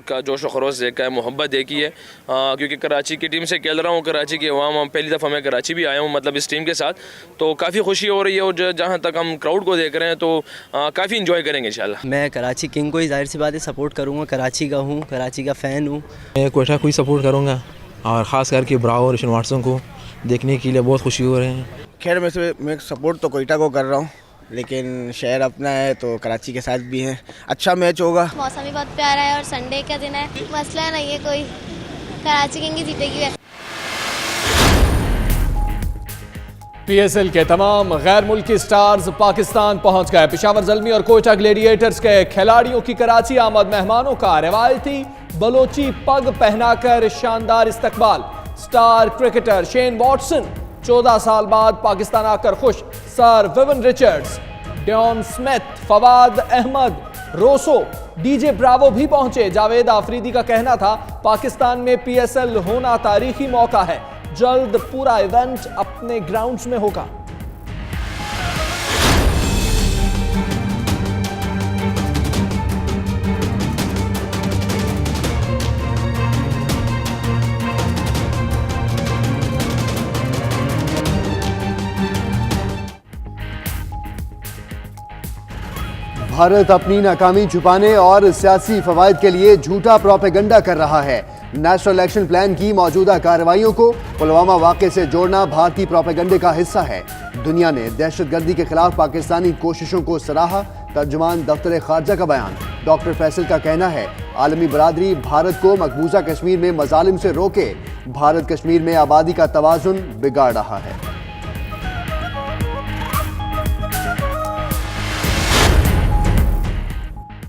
का जोश व खरोश देखा है, मोहब्बत देखी है, क्योंकि कराची की टीम से खेल रहा हूँ। कराची के अवाम, पहली दफ़ा मैं कराची भी आया हूँ मतलब इस टीम के साथ, तो काफ़ी खुशी हो रही है। और जहाँ तक हम क्राउड को देख रहे हैं तो काफ़ी इंजॉय करेंगे इंशाल्लाह। मैं कराची किंग को ही जाहिर सी बात है सपोर्ट करूँगा, कराची का हूँ, कराची का फ़ैन हूँ। मैं कोयटा को ही सपोर्ट करूँगा और ख़ास करके ब्रावो और ऋषभ वाटसन को देखने के लिए बहुत खुशी हो रहे हैं। खैर मैं सपोर्ट तो कोयटा को कर रहा हूँ, लेकिन शहर अपना है तो कराची के साथ भी है। अच्छा मैच होगा। मौसम भी बहुत प्यारा है और संडे का दिन है, मसला नहीं है कोई, कराची किंग ही जीतेगी। पीएसएल के तमाम गैर मुल्की स्टार्स पाकिस्तान पहुंच गए। पेशावर ज़ल्मी और कोयटा ग्लेडिएटर्स के खिलाड़ियों की कराची आमद, मेहमानों का रिवायती बलोची पग पहनाकर शानदार इस्तकबाल। स्टार क्रिकेटर शेन वॉटसन 14 साल बाद पाकिस्तान आकर खुश। Sir Vivian Richards, Don Smith, Fawad Ahmed, Rossouw, DJ Bravo भी पहुंचे। जावेद आफरीदी का कहना था पाकिस्तान में पीएसएल होना तारीखी मौका है, जल्द पूरा इवेंट अपने ग्राउंड्स में होगा। भारत अपनी नाकामी छुपाने और सियासी फवायद के लिए झूठा प्रोपेगेंडा कर रहा है। नेशनल एक्शन प्लान की मौजूदा कार्रवाइयों को पुलवामा वाक़े से जोड़ना भारतीय प्रोपेगेंडे का हिस्सा है। दुनिया ने दहशतगर्दी के खिलाफ पाकिस्तानी कोशिशों को सराहा। तर्जुमान दफ्तर खारजा का बयान। डॉक्टर फैसल का कहना है आलमी बरादरी भारत को मकबूजा कश्मीर में मजालिम से रोके। भारत कश्मीर में आबादी का तवाजुन बिगाड़ रहा है।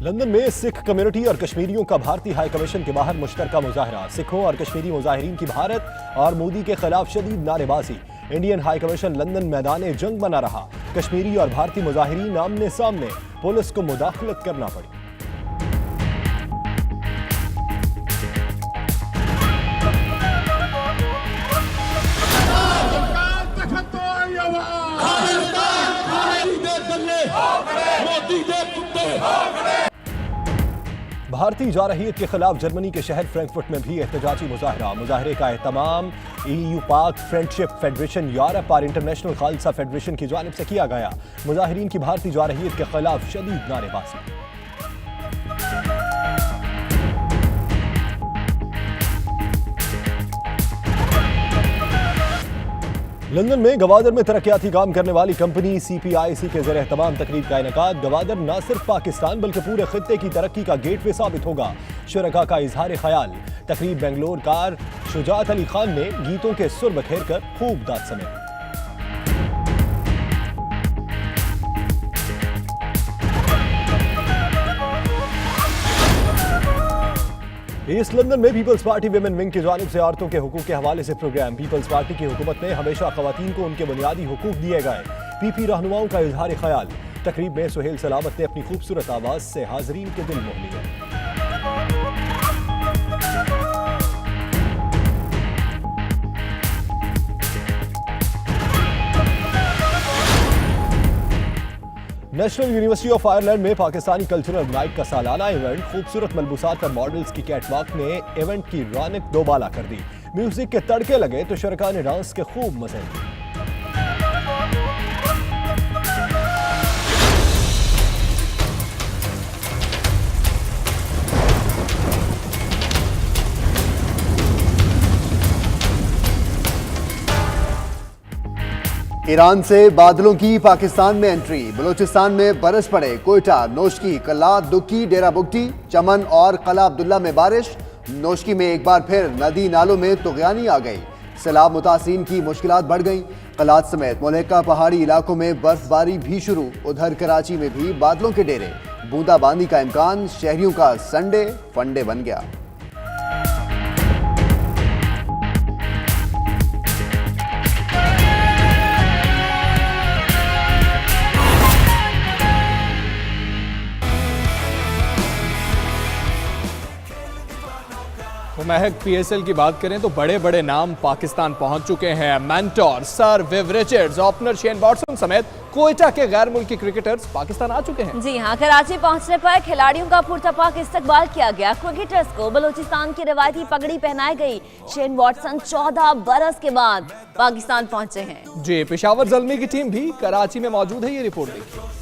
लंदन में सिख कम्युनिटी और कश्मीरियों का भारतीय हाई कमीशन के बाहर मुश्तरका मुजाहरा। सिखों और कश्मीरी मुजाहिरीन की भारत और मोदी के खिलाफ शदीद नारेबाजी। इंडियन हाई कमीशन लंदन मैदान जंग बना रहा। कश्मीरी और भारतीय मुजाहिरीन आमने सामने, पुलिस को मुदाखलत करना पड़ी। भारतीय जारहियत के खिलाफ जर्मनी के शहर फ्रैंकफर्ट में भी एहतजाजी मुजाहरा। मुजाहरे का एहतमाम EU Pak friendship federation Europe और इंटरनेशनल खालसा फेडरेशन की जानिब से किया गया। मुजाहिरीन की भारतीय जारहियत के खिलाफ शदीद नारेबाजी। लंदन में गवादर में तरक्याती काम करने वाली कंपनी CPIC के ज़रिए तमाम तकरीब का इनेकाद। गवादर न सिर्फ पाकिस्तान बल्कि पूरे खित्ते की तरक्की का गेटवे साबित होगा। शुरका का इजहार ख्याल। तकरीब बेंगलोर कार शुजात अली खान ने गीतों के सुर बखेर कर खूब दाद समेटी। ईस्ट लंदन में पीपल्स पार्टी विमेन विंग की जानिब से औरतों के हुकूक के हवाले से प्रोग्राम। पीपल्स पार्टी की हुकूमत में हमेशा खवातीन को उनके बुनियादी हुकूक दिए गए। PP रहनुमाओं का इजहार ख्याल। तकरीब में सुहेल सलामत ने अपनी खूबसूरत आवाज से हाजरीन के दिल मोह लिए। नेशनल यूनिवर्सिटी ऑफ आयरलैंड में पाकिस्तानी कल्चरल नाइट का सालाना इवेंट। खूबसूरत मलबूसात पर मॉडल्स की कैटवॉक ने इवेंट की रौनक दोबाला कर दी। म्यूजिक के तड़के लगे तो शुरका ने डांस के खूब मजे लिए। ईरान से बादलों की पाकिस्तान में एंट्री। बलूचिस्तान में बरस पड़े। कोयटा, नोशकी, कल्ला, दुक्की, डेरा बुगटी, चमन और कला अब्दुल्ला में बारिश। नोशकी में एक बार फिर नदी नालों में तुगयानी आ गई। सैलाब मुतासिरीन की मुश्किलात बढ़ गईं। कलात समेत मुल्का पहाड़ी इलाकों में बर्फबारी भी शुरू। उधर कराची में भी बादलों के डेरे। बूंदाबांदी का इम्कान। शहरियों का संडे फंडे बन गया। महक पीएसएल की बात करें तो बड़े बड़े नाम पाकिस्तान पहुंच चुके हैं। Mentor sir Viv Richards, opener Shane Watson समेत कोयटा के गैर मुल्की क्रिकेटर्स पाकिस्तान आ चुके हैं। जी हां, कराची पहुंचने पर खिलाड़ियों का पुरतपाक इस्तकबाल किया गया। क्रिकेटर्स को बलूचिस्तान की रिवायती पगड़ी पहनाई गई। शेन वॉटसन 14 बरस के बाद पाकिस्तान पहुंचे हैं। जी, पेशावर ज़ल्मी की टीम भी कराची में मौजूद है। ये रिपोर्ट देखिए।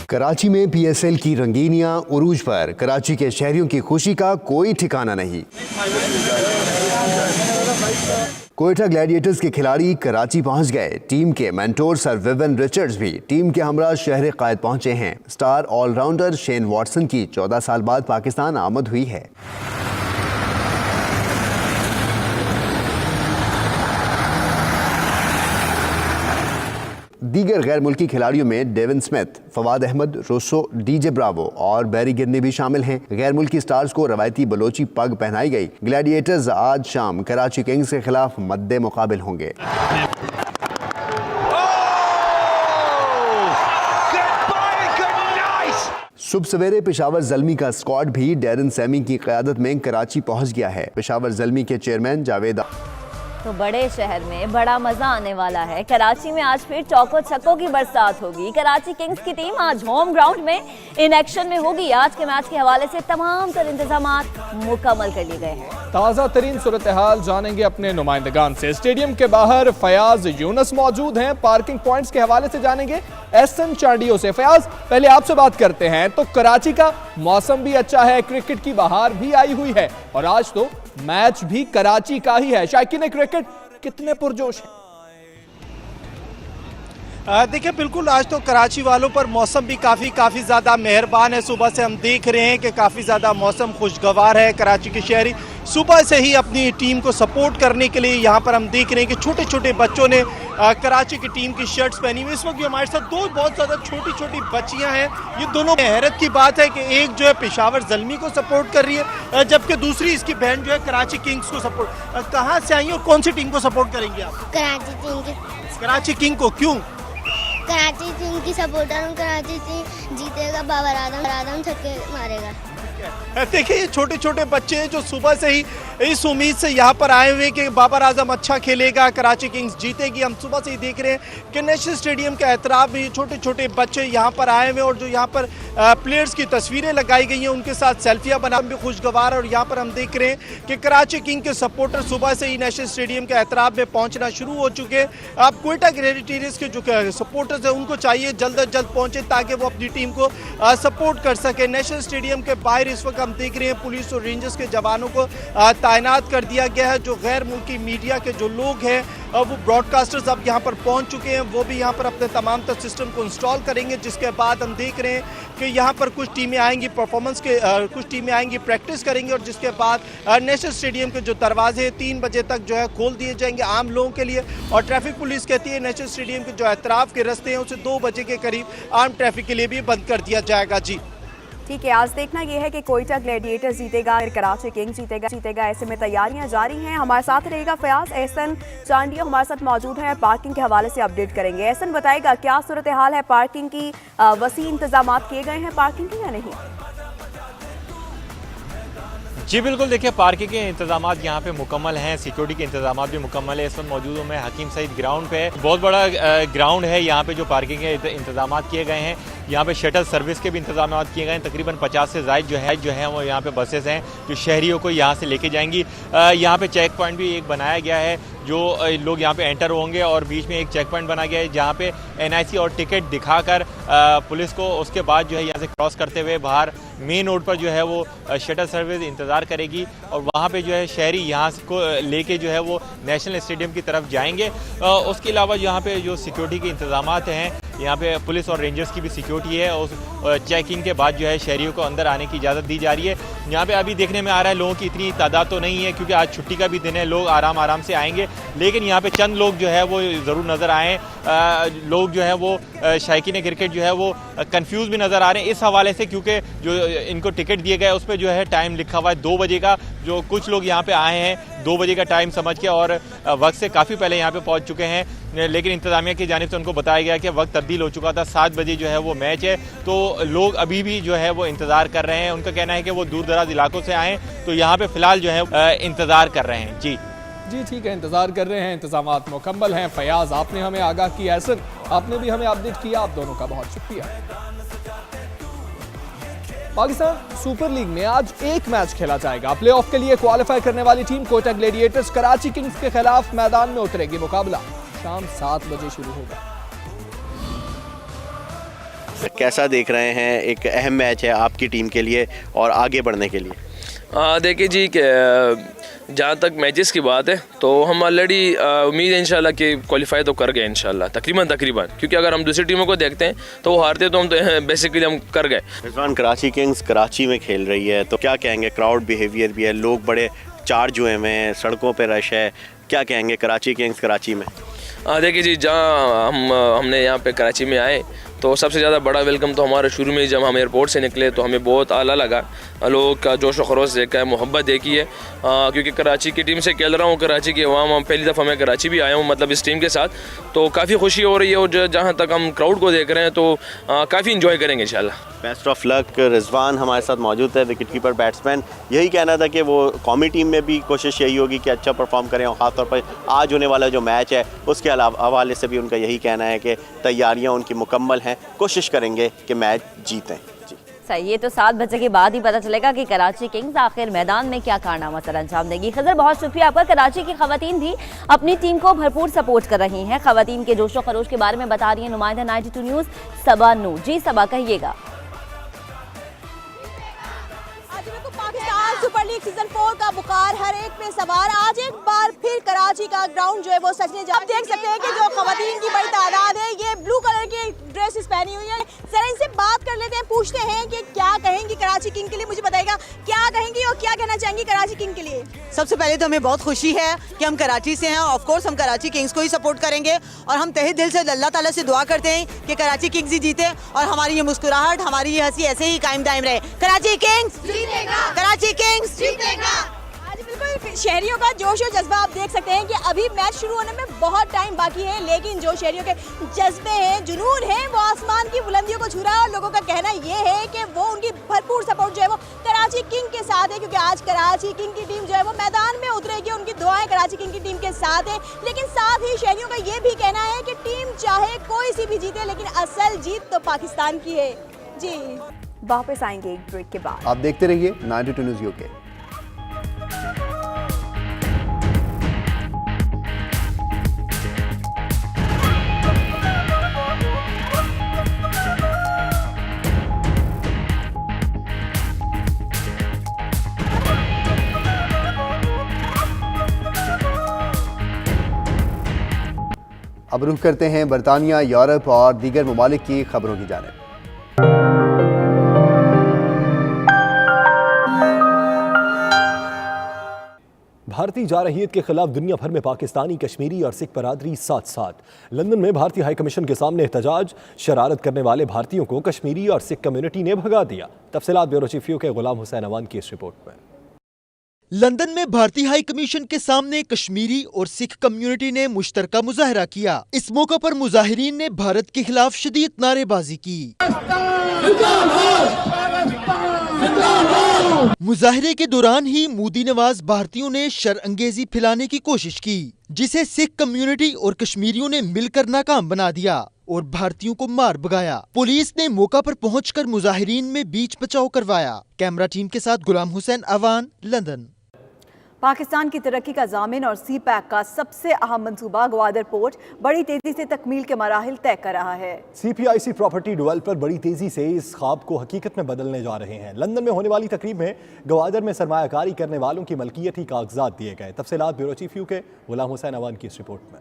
कराची में पीएसएल की रंगीनियां उरूज पर, कराची के शहरियों की खुशी का कोई ठिकाना नहीं। कोयटा ग्लैडिएटर्स के खिलाड़ी कराची पहुंच गए। टीम के मेंटोर सर विविन रिचर्ड्स भी टीम के हमरा शहर कायद पहुंचे हैं। स्टार ऑलराउंडर शेन वॉटसन की 14 साल बाद पाकिस्तान आमद हुई है। दीगर गैर मुल्की खिलाड़ियों में Devon Smith, Fawad Ahmed, Rossouw, DJ Bravo और बैरी गिरनी भी शामिल हैं। गैर मुल्की स्टार्स को रवायती बलोची पग पहनाई गई। ग्लैडिएटर्स आज शाम कराची किंग्स के खिलाफ मद्दे मुकाबिल होंगे। सुबह सवेरे पेशावर ज़ल्मी का स्क्वाड भी डेरन सैमी की क़यादत में कराची पहुंच गया है। पेशावर ज़ल्मी के चेयरमैन जावेद तो बड़े शहर में बड़ा मजा आने वाला है। कराची में आज फिर चौको छक्कों की बरसात होगी। कराची किंग्स की टीम आज होम ग्राउंड में इन एक्शन में होगी। आज के मैच के हवाले से तमाम तर इंतजाम मुकम्मल कर लिए गए हैं। ताज़ा तरीन सूरत हाल जानेंगे अपने नुमाइंदगान से। स्टेडियम के बाहर फयाज यूनस मौजूद हैं। पार्किंग पॉइंट्स के हवाले से जानेंगे एहसन चांडियो से। फयाज, पहले आपसे बात करते हैं। तो कराची का मौसम भी अच्छा है, क्रिकेट की बहार भी आई हुई है और आज तो मैच भी कराची का ही है। शायकीन क्रिकेट कितने पुरजोश हैं? देखिए, बिल्कुल आज तो कराची वालों पर मौसम भी काफ़ी ज़्यादा मेहरबान है। सुबह से हम देख रहे हैं कि काफ़ी ज़्यादा मौसम खुशगवार है। कराची के शहरी सुबह से ही अपनी टीम को सपोर्ट करने के लिए यहाँ पर हम देख रहे हैं कि छोटे छोटे बच्चों ने कराची की टीम की शर्ट्स पहनी हुई। इस वक्त भी हमारे साथ दो बहुत ज़्यादा छोटी छोटी बच्चियाँ हैं। ये दोनों, हैरत की बात है कि एक जो है पेशावर ज़ल्मी को सपोर्ट कर रही है, जबकि दूसरी इसकी बहन जो है कराची किंग्स को सपोर्ट। कहाँ से आई और कौन सी टीम को सपोर्ट करेंगे आप? कराची टीम की। कराची किंग को क्यों? कराची टीम की सपोर्टर हूँ। कराची टीम जीतेगा, बाबर आदम छक्के मारेगा। देखिए, ये छोटे छोटे बच्चे जो सुबह से ही इस उम्मीद से यहाँ पर आए हुए कि बाबर आजम अच्छा खेलेगा, कराची किंग्स जीतेगी। हम सुबह से ही देख रहे हैं कि नेशनल स्टेडियम के एतराफ़ भी छोटे छोटे बच्चे यहाँ पर आए हुए और जो यहाँ पर प्लेयर्स की तस्वीरें लगाई गई हैं उनके साथ सेल्फियाँ बनाना भी खुशगवार। और यहाँ पर हम देख रहे हैं कि कराची किंग के सपोर्टर सुबह से ही नेशनल स्टेडियम के एतराफ़ में पहुँचना शुरू हो चुके हैं। अब कोयटा ग्लैडिएटर्स के जो सपोर्टर्स हैं उनको चाहिए जल्द अज जल्द पहुँचे ताकि वो अपनी टीम को सपोर्ट कर सके। नेशनल स्टेडियम के बाहर इस वक्त हम देख रहे हैं पुलिस और रेंजर्स के जवानों को तैनात कर दिया गया है। जो गैर मुल्की मीडिया के जो लोग हैं वो ब्रॉडकास्टर्स अब यहाँ पर पहुँच चुके हैं। वो भी यहाँ पर अपने तमाम तर सिस्टम को इंस्टॉल करेंगे, जिसके बाद हम देख रहे हैं कि यहाँ पर कुछ टीमें आएंगी परफॉर्मेंस के, कुछ टीमें आएंगी प्रैक्टिस करेंगे और जिसके बाद नेशनल स्टेडियम के जो दरवाजे 3 बजे तक जो है खोल दिए जाएंगे आम लोगों के लिए। और ट्रैफिक पुलिस कहती है नेशनल स्टेडियम के जो एतराफ़ के रास्ते हैं उसे 2 बजे के करीब आम ट्रैफिक के लिए भी बंद कर दिया जाएगा। जी ठीक है, आज देखना यह है कि कोयटा ग्लैडिएटर जीतेगा, कराची किंग्स जीतेगा। ऐसे में तैयारियां जारी हैं। हमारे साथ रहेगा फयाज। एहसन चांडियो हमारे साथ मौजूद है, पार्किंग के हवाले से अपडेट करेंगे। एहसन, बताएगा क्या सूरत हाल है पार्किंग की? वसी इंतजाम किए गए हैं पार्किंग के या नहीं? जी बिल्कुल, देखिए पार्किंग के इंतजाम यहाँ पे मुकम्मल हैं, सिक्योरिटी के इंतजाम भी मुकम्मल है। इस वक्त मौजूद हूँ मैं हकीम सईद ग्राउंड पे। बहुत बड़ा ग्राउंड है यहाँ पे जो पार्किंग के इंतजाम किए गए हैं। यहाँ पे शटल सर्विस के भी इंतजाम किए गए हैं। तकरीबन 50 से ज़ायद जो है वो यहाँ पे बसेस हैं जो शहरियों को यहाँ से लेके जाएंगी। यहाँ पे चेक पॉइंट भी एक बनाया गया है जो लोग यहाँ पे एंटर होंगे और बीच में एक चेक पॉइंट बना गया है जहाँ पे NIC और टिकट दिखाकर पुलिस को उसके बाद जो है यहाँ से क्रॉस करते हुए बाहर मेन रोड पर जो है वो शटल सर्विस इंतज़ार करेगी और वहाँ पे जो है शहरी यहाँ को लेके जो है वो नेशनल स्टेडियम की तरफ जाएंगे। उसके अलावा यहाँ पे जो सिक्योरिटी के इंतजाम हैं, यहाँ पे पुलिस और रेंजर्स की भी सिक्योरिटी है। उस चेकिंग के बाद जो है शहरियों को अंदर आने की इजाज़त दी जा रही है। यहाँ पे अभी देखने में आ रहा है लोगों की इतनी तादाद तो नहीं है क्योंकि आज छुट्टी का भी दिन है, लोग आराम से आएंगे, लेकिन यहाँ पे चंद लोग जो है वो ज़रूर नज़र आएँ। लोग जो है वो शायकीन क्रिकेट जो है वो कंफ्यूज भी नज़र आ रहे हैं इस हवाले से क्योंकि जो इनको टिकट दिए गए उस पर जो है टाइम लिखा हुआ है 2 बजे का। जो कुछ लोग यहाँ पे आए हैं 2 बजे का टाइम समझ के और वक्त से काफ़ी पहले यहाँ पे पहुँच चुके हैं, लेकिन इंतजामिया की जानिब से उनको बताया गया कि वक्त तब्दील हो चुका था, 7 बजे जो है वो मैच है, तो लोग अभी भी जो है वो इंतज़ार कर रहे हैं। उनका कहना है कि वो दूर दराज इलाकों से आए तो यहाँ पे फ़िलहाल जो है इंतज़ार कर रहे हैं। जी ठीक है, इंतजार कर रहे हैं, इंतजामात मुकम्मल हैं। फयाज, आपने हमें आगाह किया, एहसन आपने भी हमें अपडेट किया, आप दोनों का बहुत शुक्रिया। पाकिस्तान सुपर लीग में आज एक मैच खेला जाएगा। प्लेऑफ के लिए क्वालिफाई करने वाली team Quetta gladiators Karachi Kings के खिलाफ मैदान में उतरेगी। मुकाबला शाम 7 बजे शुरू होगा। कैसा देख रहे हैं, एक अहम मैच है आपकी टीम के लिए और आगे बढ़ने के लिए? देखिए जी, जहाँ तक मैचेस की बात है तो हम ऑलरेडी उम्मीद है इंशाल्लाह कि क्वालिफाई तो कर गए इंशाल्लाह, तकरीबन, क्योंकि अगर हम दूसरी टीमों को देखते हैं तो वो हारते तो हम तो बेसिकली हम कर गए। रिजवान, कराची किंग्स कराची में खेल रही है तो क्या कहेंगे? क्राउड बिहेवियर भी है, लोग बड़े चार्ज हुए हैं, सड़कों पे रश है, क्या कहेंगे कराची किंग्स कराची में? देखिए जी, जहाँ हमने यहाँ पे कराची में आए तो सबसे ज़्यादा बड़ा वेलकम तो हमारा शुरू में ही जब हम एयरपोर्ट से निकले तो हमें बहुत आला लगा। लोगों का जोश व खरोश देखा है, मोहब्बत देखी है, क्योंकि कराची की टीम से खेल रहा हूँ, कराची की अवाम, पहली दफ़ा मैं कराची भी आया हूँ मतलब इस टीम के साथ, तो काफ़ी खुशी हो रही है। और जहाँ तक हम क्राउड को देख रहे हैं तो काफ़ी इंजॉय करेंगे इंशाल्लाह। Best of luck. रिजवान हमारे साथ मौजूद है, विकेट कीपर बैट्समैन। यही कहना था कि वो कौमी टीम में भी कोशिश यही होगी कि अच्छा परफॉर्म करें, और ख़ासतौर पर आज होने वाला जो मैच है उसके हवाले से भी उनका यही कहना है कि तैयारियाँ उनकी मुकम्मल हैं, कोशिश करेंगे कि मैच जीतें। जी सही, ये तो 7 बजे के बाद ही पता चलेगा कि कराची किंग्स आखिर मैदान में क्या कारनामा सर अंजाम देगी। खजर, बहुत शुक्रिया आपका। कराची की खवातीन भी अपनी टीम को भरपूर सपोर्ट कर रही हैं। खवातीन के जोशो खरोश के बारे में बता रही है नुमाइंदा 92 न्यूज़ सबा नूर। जी सबा, कहिएगा। पाकिस्तान सुपर लीग सीजन 4 का बुखार हर एक पे सवार। आज एक बार फिर कराची का ग्राउंड जो है वो सजने जा। आप देख सकते हैं कि जो खवातीन की बड़ी तादाद है, ये ब्लू कलर की ड्रेसेस पहनी हुई है। जरा इनसे बात कर लेते हैं, पूछते हैं कि क्या कहेंगी कराची किंग के लिए। मुझे बताएगा क्या कहेंगी और क्या कहना चाहेंगी कराची किंग के लिए। सबसे पहले तो हमें बहुत खुशी है कि हम कराची से हैं। ऑफ कोर्स हम कराची किंग्स को ही सपोर्ट करेंगे और हम तहे दिल से अल्लाह ताला से दुआ करते हैं कि कराची किंग्स ही जीते और हमारी ये मुस्कुराहट, हमारी ये हंसी ऐसे ही कायम दायम रहे। कराची किंग्स जीतेगा, कराची किंग्स जीतेगा। आज बिल्कुल शहरियों का जोश और जज्बा आप देख सकते हैं कि अभी मैच शुरू होने में बहुत टाइम बाकी है, लेकिन जो शहरियों के जज्बे हैं, जुनून है, वो आसमान की बुलंदियों को छू रहा है। और लोगों का कहना ये है कि वो उनकी भरपूर सपोर्ट जो है वो कराची किंग के साथ है, क्योंकि आज कराची किंग की टीम जो है वो मैदान में उतरेगी। उनकी दुआएं कराची किंग की टीम के साथ है, लेकिन साथ ही शहरियों का ये भी कहना है कि टीम चाहे कोई सी भी जीते, लेकिन असल जीत तो पाकिस्तान की है। जी वापस आएंगे एक ब्रेक के बाद। आप देखते रहिए 92 न्यूज़ यूके। अब रुख करते हैं बरतानिया, यूरोप और दीगर ममालिक की खबरों की जानिब। भारतीय जारहियत के खिलाफ दुनिया भर में पाकिस्तानी, कश्मीरी और सिख बरादरी साथ साथ। लंदन में भारतीय हाई कमीशन के सामने एहतजाज। शरारत करने वाले भारतीयों को कश्मीरी और सिख कम्युनिटी ने भगा दिया। तफसीलात ब्यूरो चीफ के गुलाम हुसैन अवान की इस रिपोर्ट में। लंदन में भारतीय हाई कमीशन के सामने कश्मीरी और सिख कम्युनिटी ने मुश्तरका मुजाहरा किया। इस मौका पर मुजाहिरीन ने भारत के खिलाफ शदीद नारेबाजी की। मुजाहरे के दौरान ही मोदी नवाज भारतीयों ने शरअंगेजी फैलाने की कोशिश की, जिसे सिख कम्युनिटी और कश्मीरियों ने मिलकर नाकाम बना दिया और भारतीयों को मार भगाया। पुलिस ने मौका पर पहुंचकर मुजाहिरीन में बीच बचाव करवाया। कैमरा टीम के साथ गुलाम हुसैन अवान, लंदन। पाकिस्तान की तरक्की का जामिन और सी पैक का सबसे अहम मंसूबा ग्वादर पोर्ट बड़ी तेजी से तकमील के मराहिल तय कर रहा है। CPIC प्रॉपर्टी डेवलपर बड़ी तेजी से इस ख्वाब को हकीकत में बदलने जा रहे हैं। लंदन में होने वाली तकरीब में ग्वादर में सरमायाकारी करने वालों की मलकियती कागजात दिए गए। तफसीलात ब्यूरो चीफ के गुलाम हुसैन अवान की इस रिपोर्ट में।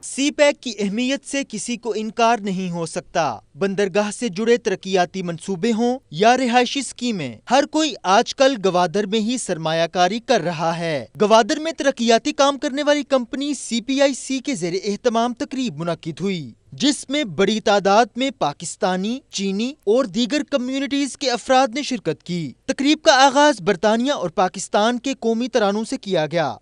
सी पैक की अहमियत से किसी को इनकार नहीं हो सकता। बंदरगाह से जुड़े तरक्याती मंसूबे हों या रिहायशी स्कीमें, हर कोई आजकल गवादर में ही सरमायाकारी कर रहा है। गवादर में तरक्याती काम करने वाली कंपनी CPIC के ज़ेरे एहतमाम तकरीब मुनक्किद हुई, जिसमें बड़ी तादाद में पाकिस्तानी, चीनी और दीगर कम्युनिटीज के अफराद ने शिरकत की। तकरीब का आगाज बरतानिया और पाकिस्तान के कौमी तरानों से किया गया।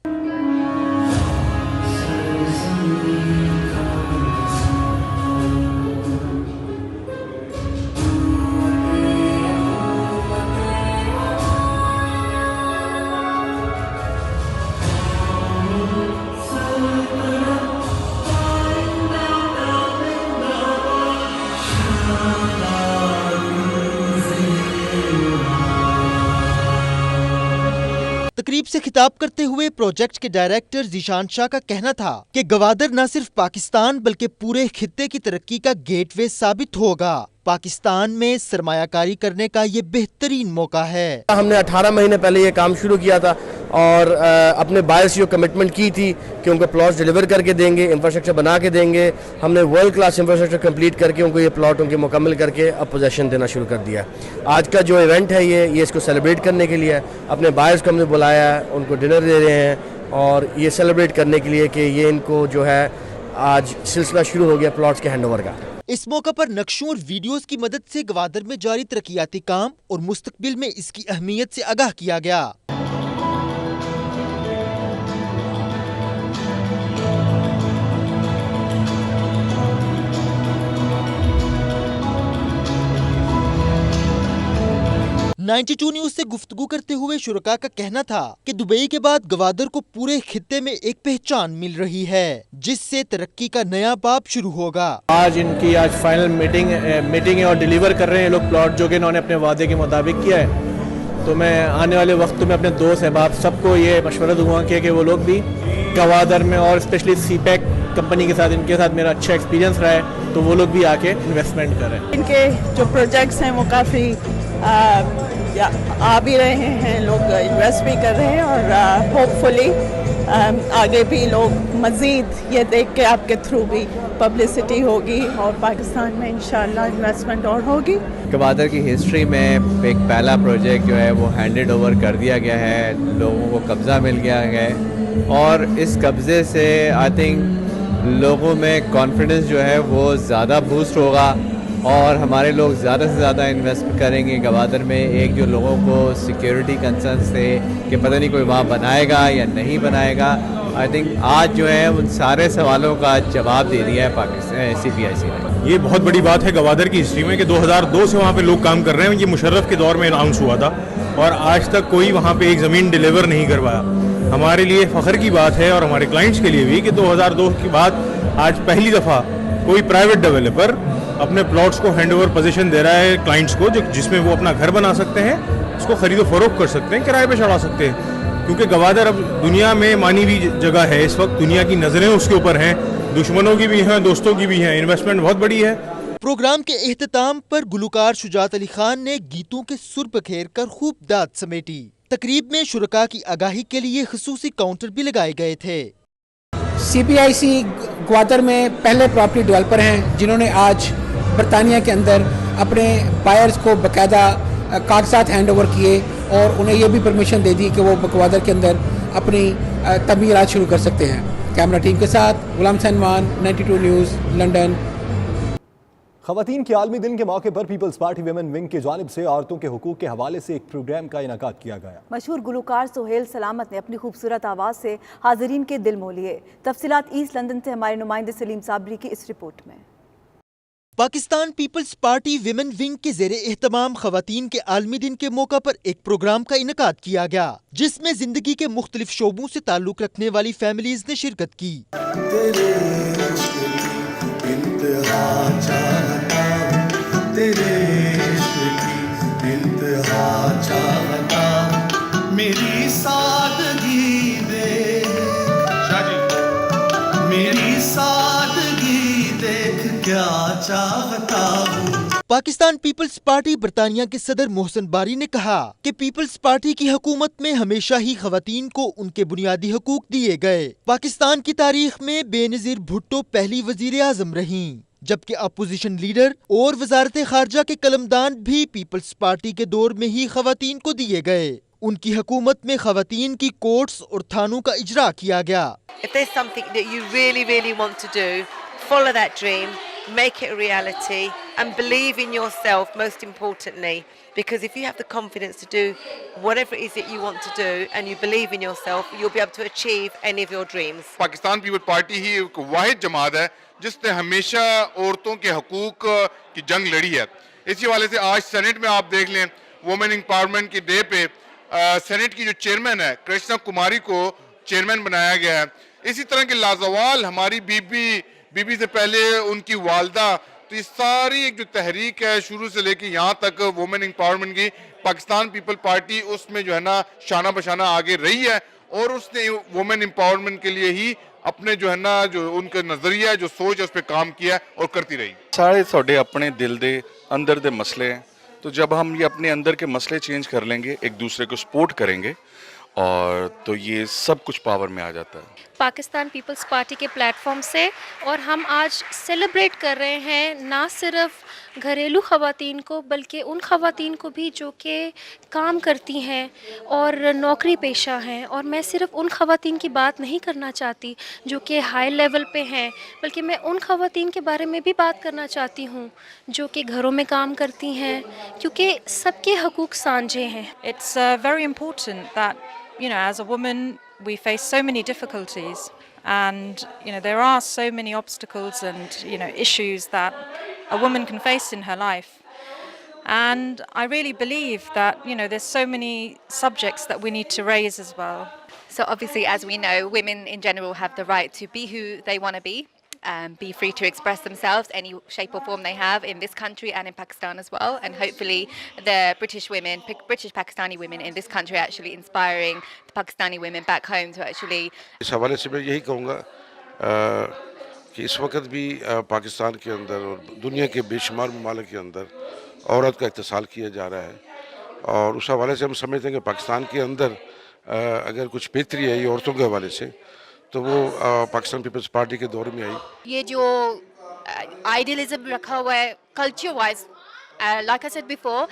से खिताब करते हुए प्रोजेक्ट के डायरेक्टर जीशान शाह का कहना था कि गवादर न सिर्फ पाकिस्तान बल्कि पूरे खित्ते की तरक्की का गेटवे साबित होगा। पाकिस्तान में सरमायाकारी करने का ये बेहतरीन मौका है। हमने 18 महीने पहले ये काम शुरू किया था और अपने बायर्स को कमिटमेंट की थी कि उनको प्लॉट्स डिलीवर करके देंगे, इंफ्रास्ट्रक्चर बना के देंगे। हमने वर्ल्ड क्लास इंफ्रास्ट्रक्चर कंप्लीट करके उनको ये प्लॉट उनके मुकम्मल करके अब पोजेसन देना शुरू कर दिया। आज का जो इवेंट है ये इसको सेलिब्रेट करने के लिए अपने बायर्स को हमने बुलाया है, उनको डिनर दे रहे हैं और ये सेलिब्रेट करने के लिए कि ये इनको जो है आज सिलसिला शुरू हो गया प्लॉट्स के हैंडओवर का। इस मौका पर नक्शों और वीडियोस की मदद से गवादर में जारी तरक्याती काम और मुस्तकबिल में इसकी अहमियत से आगाह किया गया। .92 न्यूज से गुफ्तगू करते हुए शुरका का कहना था कि दुबई के बाद गवादर को पूरे खित्ते में एक पहचान मिल रही है जिससे तरक्की का नया बाब शुरू होगा। आज इनकी फाइनल मीटिंग है और डिलीवर कर रहे हैं लोग प्लॉट जो कि इन्होंने अपने वादे के मुताबिक किया है। तो मैं आने वाले वक्त में अपने दोस्त अहबाब सबको ये मशवरा दूंगा कि वो लोग भी गवादर में और स्पेशली सीपैक कंपनी के साथ इनके साथ मेरा अच्छा एक्सपीरियंस रहा है तो वो लोग भी आके इन्वेस्टमेंट करें। इनके जो प्रोजेक्ट्स हैं वो काफ़ी आ भी रहे हैं, लोग इन्वेस्ट भी कर रहे हैं और होपफुली आगे भी लोग मज़ीद ये देख के आपके थ्रू भी पब्लिसिटी होगी और पाकिस्तान में इंशाल्लाह इन्वेस्टमेंट और होगी। गवादर की हिस्ट्री में एक पहला प्रोजेक्ट जो है वो हैंडेड ओवर कर दिया गया है, लोगों को कब्ज़ा मिल गया है और इस कब्ज़े से आई थिंक लोगों में कॉन्फिडेंस जो है वो ज़्यादा बूस्ट होगा और हमारे लोग ज़्यादा से ज़्यादा इन्वेस्ट करेंगे गवादर में। एक जो लोगों को सिक्योरिटी कंसर्न्स थे कि पता नहीं कोई वहाँ बनाएगा या नहीं बनाएगा, आई थिंक आज जो है उन सारे सवालों का जवाब दे दिया है पाकिस्तान CPIC ने। ये बहुत बड़ी बात है गवादर की हिस्ट्री में कि 2002 से वहाँ पे लोग काम कर रहे हैं। ये मुशर्रफ के दौर में अनाउंस हुआ था और आज तक कोई वहाँ पे एक ज़मीन डिलीवर नहीं करवाया। हमारे लिए फ़ख्र की बात है और हमारे क्लाइंट्स के लिए भी कि 2002 के बाद आज पहली दफ़ा कोई प्राइवेट डेवलपर अपने प्लॉट्स को हैंडओवर पोजीशन दे रहा है क्लाइंट्स को जिसमें वो अपना घर बना सकते हैं, उसको खरीदो फरोख्त कर सकते हैं, किराए पे चढ़ा सकते हैं। क्योंकि गवादर अब दुनिया में मानी हुई जगह है, इस वक्त दुनिया की नज़रें उसके ऊपर हैं, दुश्मनों की भी हैं, दोस्तों की भी हैं, इन्वेस्टमेंट बहुत बड़ी है। प्रोग्राम के एहतताम पर गुलकार शुजात अली खान ने गीतों के सुर बखेर कर खूब दाद समेटी। तकरीब में शुरका की आगाही के लिए खसूसी काउंटर भी लगाए गए थे। CPIC ग्वादर में पहले प्रॉपर्टी डेवलपर हैं जिन्होंने आज बरतानिया के अंदर अपने बायर्स को बाकायदा कागजात हैंड ओवर किए और उन्हें ये भी परमिशन दे दी कि वो ग्वादर के अंदर अपनी तमीरात शुरू कर सकते हैं। कैमरा टीम के साथ गुलाम सलमान, 92 न्यूज़, लंदन। ख़वातीन के आलमी दिन के मौके पर पीपल्स पार्टी विमेन विंग की जानिब से औरतों के हुकूक के हवाले से एक प्रोग्राम का इनेकाद किया गया। मशहूर गुलकार सुहेल सलामत ने अपनी खूबसूरत आवाज़ से हाज़रीन के दिल मोह लिए। तफसीलात ईस्ट लंदन से हमारे नुमाइंदे सलीम साबरी की इस रिपोर्ट में। पाकिस्तान पीपल्स पार्टी विमेन विंग के ज़ेरे एहतमाम ख़वातीन के आलमी दिन के मौका पर एक प्रोग्राम का इनेकाद किया गया जिसमें जिंदगी के मुख्तलिफ शोबों से ताल्लुक रखने वाली फैमिलीज ने शिरकत की। मेरी सादगी देख मेरी सादगी देख क्या चाहता हूँ। पाकिस्तान पीपल्स पार्टी बरतानिया के सदर मोहसिन बारी ने कहा कि पीपल्स पार्टी की हुकूमत में हमेशा ही खवातीन को उनके बुनियादी हकूक दिए गए। पाकिस्तान की तारीख में बेनजीर भुट्टो पहली वजीर आजम रहीं, जबकि अपोजिशन लीडर और वजारत खारजा के कलमदान भी पीपल्स पार्टी के दौर में ही खवातीन को दिए गए। उनकी हुकूमत में खवातीन की कोर्ट्स और थानों का इजरा किया गया। If there's something that you really want to do, follow that dream, make it a reality and believe in yourself most importantly, because if you have the confidence to do whatever it is that you want to do and you believe in yourself, you'll be able to achieve any of your dreams. Pakistan People Party ही एक वाहिद जमात है जिसने हमेशा औरतों के हकूक की जंग लड़ी है। इसी हवाले से आज सेनेट में आप देख लें, वुमेन एम्पावरमेंट के डे पे सेनेट की जो चेयरमैन है कृष्णा कुमारी को चेयरमैन बनाया गया है। इसी तरह के लाजवाल हमारी बीबी से पहले उनकी वालदा तो ये सारी एक जो तहरीक है शुरू से लेके यहाँ तक वुमेन एम्पावरमेंट की, पाकिस्तान पीपल पार्टी उसमें जो है ना शाना बशाना आगे रही है और उसने वुमेन एम्पावरमेंट के लिए ही अपने जो है ना जो उनका नजरिया जो सोच है उस पर काम किया और करती रही। सारे साढ़े अपने दिल दे अंदर दे मसले हैं, तो जब हम ये अपने अंदर के मसले चेंज कर लेंगे, एक दूसरे को सपोर्ट करेंगे, और तो ये सब कुछ पावर में आ जाता है। पाकिस्तान पीपल्स पार्टी के प्लेटफॉर्म से, और हम आज सेलिब्रेट कर रहे हैं ना सिर्फ घरेलू ख़वातीन को बल्कि उन ख़वातीन को भी जो कि काम करती हैं और नौकरी पेशा हैं। और मैं सिर्फ उन ख़वातीन की बात नहीं करना चाहती जो कि हाई लेवल पे हैं, बल्कि मैं उन ख़वातीन के बारे में भी बात करना चाहती हूँ जो कि घरों में काम करती हैं, क्योंकि सबके हकूक़ सांझे हैं। It's very important that, you know, as a woman we face so many difficulties, and you know there are so many obstacles and issues that a woman can face in her life, and I really believe that there's so many subjects that we need to raise as well. So obviously, as we know, women in general have the right to be who they want to be free to express themselves any shape or form they have in this country and in Pakistan as well, and hopefully the British Pakistani women in this country are actually inspiring the Pakistani women back home to actually। इस हवाले से मैं यही कहूँगा कि इस वक्त भी पाकिस्तान के अंदर और दुनिया के बेशुमार ममालिक के अंदर औरत का इत्तिसाल किया जा रहा है, और उस हवाले से हम समझते हैं कि पाकिस्तान के अंदर अगर कुछ बेहतरी आई औरतों के हवाले से तो वो पाकिस्तान पीपल्स पार्टी के दौर में आई। ये जो आइडियलिज्म रखा हुआ है culture wise, like I said before,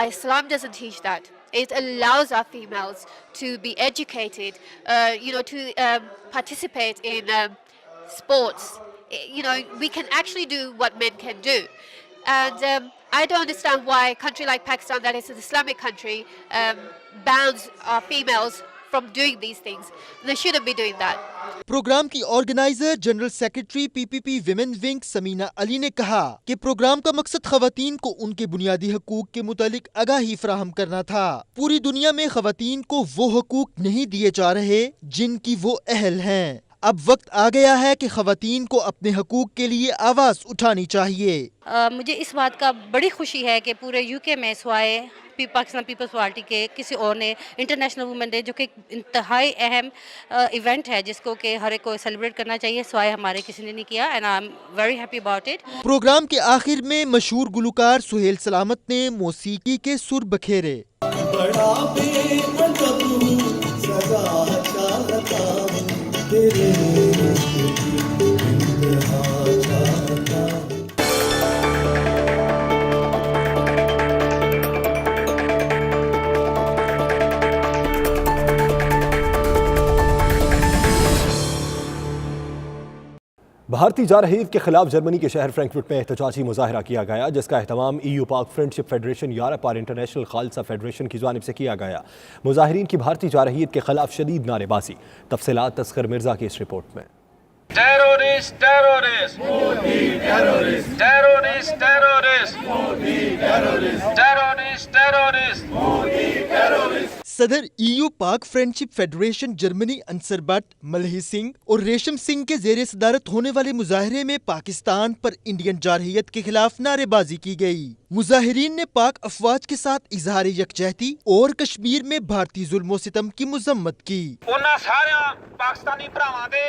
Islam doesn't teach that. It allows our females to be educated, to participate in sports. We can actually do what men can do, and I don't understand why a country like Pakistan, that is an Islamic country, bans our females from doing these things. They shouldn't be doing that. Program की organiser general secretary PPP women wing Samina Ali ने कहा कि programme का मकसद खवातीन को उनके बुनियादी हकूक के मुतालिक आगाही फराहम करना था। पूरी दुनिया में खवातीन को वो हकूक नहीं दिए जा रहे जिनकी वो अहल हैं। अब वक्त आ गया है कि खवातीन को अपने हकूक के लिए आवाज़ उठानी चाहिए। मुझे इस बात का बड़ी खुशी है कि पूरे यूके में स्वाए पाकिस्तान पीपल्स पार्टी के किसी और ने इंटरनेशनल वुमेन डे, जो कि इंतहाई अहम इवेंट है जिसको कि हर एक को सेलिब्रेट करना चाहिए, स्वाए हमारे किसी ने नहीं किया, and I am very happy about it. Programme के आखिर में मशहूर गुलकार सुहेल सलामत ने मौसीकी के सुर बखेरे। भारतीय जारहीफ के खिलाफ जर्मनी के शहर फ्रैंकफर्ट में एहतजाजी मुजाहरा किया गया, जिसका एहतमाम EU Pak friendship federation Europe और इंटरनेशनल खालसा फेडरेशन की जानिब से किया गया। मुजाहिरीन की भारतीय जारहीफ के खिलाफ शदीद नारेबाजी। तफसीलात तस्कर मिर्जा की इस रिपोर्ट में। Terrorist terrorist Modi terrorist terrorist terrorist Modi terrorist terrorist terrorist Modi terrorist. सदर EU Pak friendship federation Germany Ansar Butt, Malhi Singh और रेशम सिंह के जेर सदारत होने वाले मुजाहरे में पाकिस्तान पर इंडियन जारहियत के खिलाफ नारेबाजी की गई। मुजाहिरीन ने पाक अफवाज के साथ इजहार यकजहती और कश्मीर में भारतीय जुल्म सितम की मजम्मत की। उन्हां सारे पाकिस्तानी भरावां दे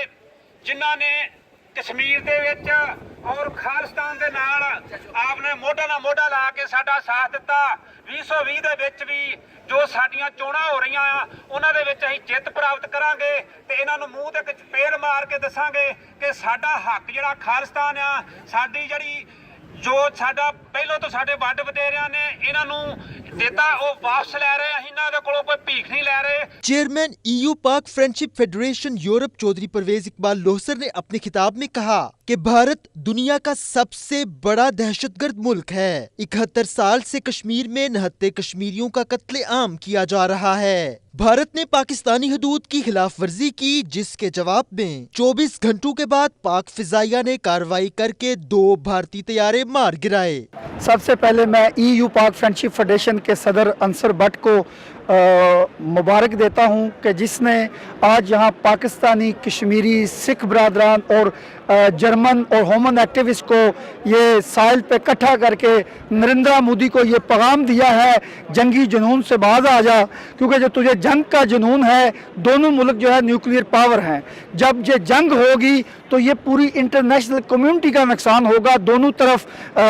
जिन्हां ने कश्मीर दे विच और खालिस्तान दे नाल आपने मोढा नाल मोढा ला के साडा साथ दिता। 2020 दे विच भी जो साडियां चोणां हो रहीआं आ उन्हां दे विच असीं जिੱਤ प्राप्त करांगे ते इन्हां नूं मूंह ते चपेड़ मार के दसांगे कि साडा हक जिहड़ा खालिस्तान आ, साडी जिहड़ी जो साडा पहलों तो साडे वड्ड वडेरिਆਂ ने इन्हां नूं देता वो वापस लै रहे, असीं इन्हां दे कोलों कोई भीख नहीं लै रहे। Chairman EU Pak friendship federation Europe Chaudhry Parvez Iqbal Lohsar ने अपने खिताब में कहा कि भारत दुनिया का सबसे बड़ा दहशतगर्द मुल्क है। 71 साल से कश्मीर में निहत्ते कश्मीरियों का कत्ले-आम किया जा रहा है। भारत ने पाकिस्तानी हदूद की खिलाफ वर्जी की, जिसके जवाब में 24 घंटों के बाद पाक फिजाइया ने कार्रवाई करके 2 भारतीय तैयारे मार गिराए। सबसे पहले मैं EU पाक फ्रेंडशिप फेडरेशन के सदर अंसर बट को मुबारक देता हूं कि जिसने आज यहाँ पाकिस्तानी, कश्मीरी, सिख बरादरान और जर्मन और होमन एक्टिविस्ट को ये साहिल पे इकट्ठा करके नरेंद्र मोदी को ये पैगाम दिया है, जंगी जुनून से बाज आ जा, क्योंकि जो तुझे जंग का जुनून है, दोनों मुल्क जो है न्यूक्लियर पावर हैं, जब ये जंग होगी तो ये पूरी इंटरनेशनल कम्युनिटी का नुकसान होगा, दोनों तरफ